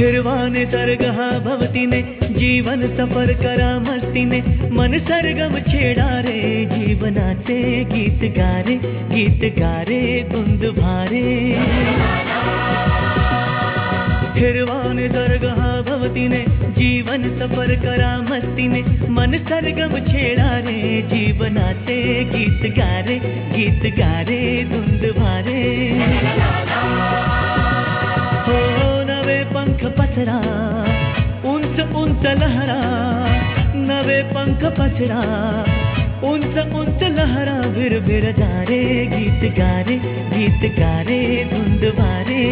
फिरवाने सर्ग हा भवतीने जीवन सफर करा मस्तीने मन सरगम छेडा रे जीवनाचे गीत गारे धुंद भारे फिरवाने सर्ग हा भवतीने जीवन सफर करा मस्तीने मन सरगम छेडा रे जीवनाचे गीत गारे धुंद भारे हो नवे पंख पसरा उंच उंच लहरा नवे पंख पसरा उंच उंच लहरा भिर भिर जा रे गीत गारे धुंद भारे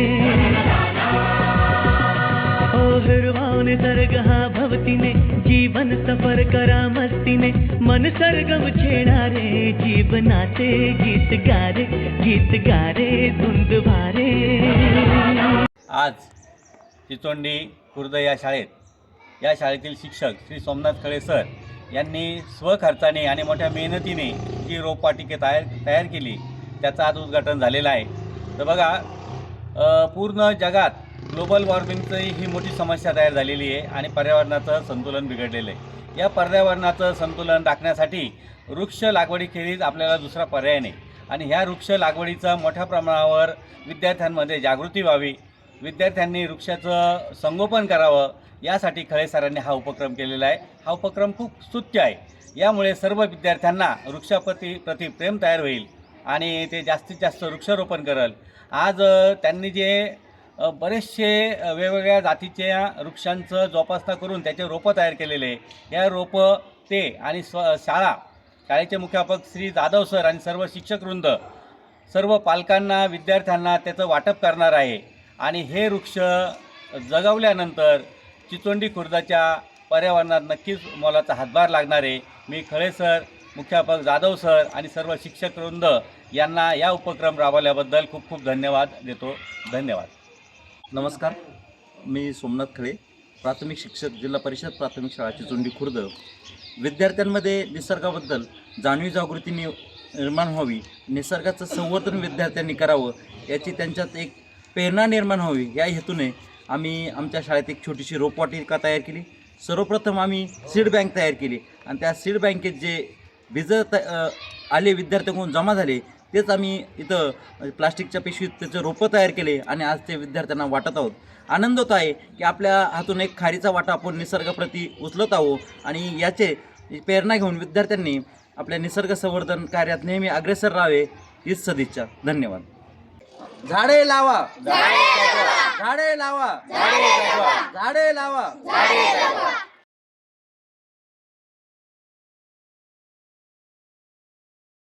ओ हिरवाने सर्ग हा भवतीने जीवन सफर करा मस्तीने मन सरगम छेडा रे जीवनाचे गीत गारे धुंद भारे। आज चिचोंडी खुर्द या शाळेतील शिक्षक श्री सोमनाथ खळे सर यांनी स्वखर्चाने आणि मोठ्या मेहनतीने जी रोपवाटिके तयार केली त्याचं आज उद्घाटन झालेलं आहे। तर बघा पूर्ण जगात ग्लोबल वॉर्मिंगची ही मोठी समस्या तयार झालेली आहे आणि पर्यावरणाचं संतुलन बिघडलेलं आहे। या पर्यावरणाचं संतुलन राखण्यासाठी वृक्ष लागवडीखेरीज आपल्याला दुसरा पर्याय नाही आणि ह्या वृक्ष लागवडीचा मोठ्या प्रमाणावर विद्यार्थ्यांमध्ये जागृती व्हावी, विद्यार्थ्यांनी वृक्षाचं संगोपन करावं यासाठी खळे सरांनी हा उपक्रम केलेला आहे। हा उपक्रम खूप स्तुत्य आहे। यामुळे सर्व विद्यार्थ्यांना वृक्षाप्रती प्रेम तयार होईल आणि ते जास्तीत जास्त वृक्षारोपण करल। आज त्यांनी जे बरेचसे वेगवेगळ्या जातीच्या वृक्षांचं जोपासना करून त्याचे रोपं तयार केलेले आहे। या रोपं ते आणि शाळेचे मुख्याध्यापक श्री जाधव सर आणि सर्व शिक्षकवृंद सर्व पालकांना विद्यार्थ्यांना त्याचं वाटप करणार आहे आणि हे वृक्ष जगवल्यानंतर चिचोंडी खुर्दाच्या पर्यावरणात नक्कीच मोलाचा हातभार लागणार आहे। मी खळे सर, मुख्याध्यापक जाधव सर आणि सर्व शिक्षकवृंद यांना या उपक्रम राबवल्याबद्दल खूप खूप धन्यवाद देतो। धन्यवाद। नमस्कार, मी सोमनाथ खळे, प्राथमिक शिक्षक, जिल्हा परिषद प्राथमिक शाळा चिचोंडी खुर्द। विद्यार्थ्यांमध्ये निसर्गाबद्दल जागृती निर्माण व्हावी, निसर्गाचं संवर्धन विद्यार्थ्यांनी करावं याची त्यांच्यात एक प्रेरणा निर्माण व्हावी या हेतूने आम्ही आमच्या शाळेत एक छोटीशी रोपवाटिका तयार केली। सर्वप्रथम आम्ही सीड बँक तयार केली आणि त्या सीड बँकेत जे बीज आले विद्यार्थ्यांकडून जमा झाले तेच आम्ही इथं प्लास्टिकच्या पिशवीत त्याचे रोपं तयार केले आणि आज ते विद्यार्थ्यांना वाटत आहोत। आनंद होत आहे की आपल्या हातून एक खारीचा वाटा आपण निसर्गाप्रती उचलत आहोत आणि याचे प्रेरणा घेऊन विद्यार्थ्यांनी आपल्या निसर्ग संवर्धन कार्यात नेहमी अग्रेसर राहावे हीच सदिच्छा। धन्यवाद। झाडे लावा, झाडे लावा, झाडे लावा, झाडे लावा।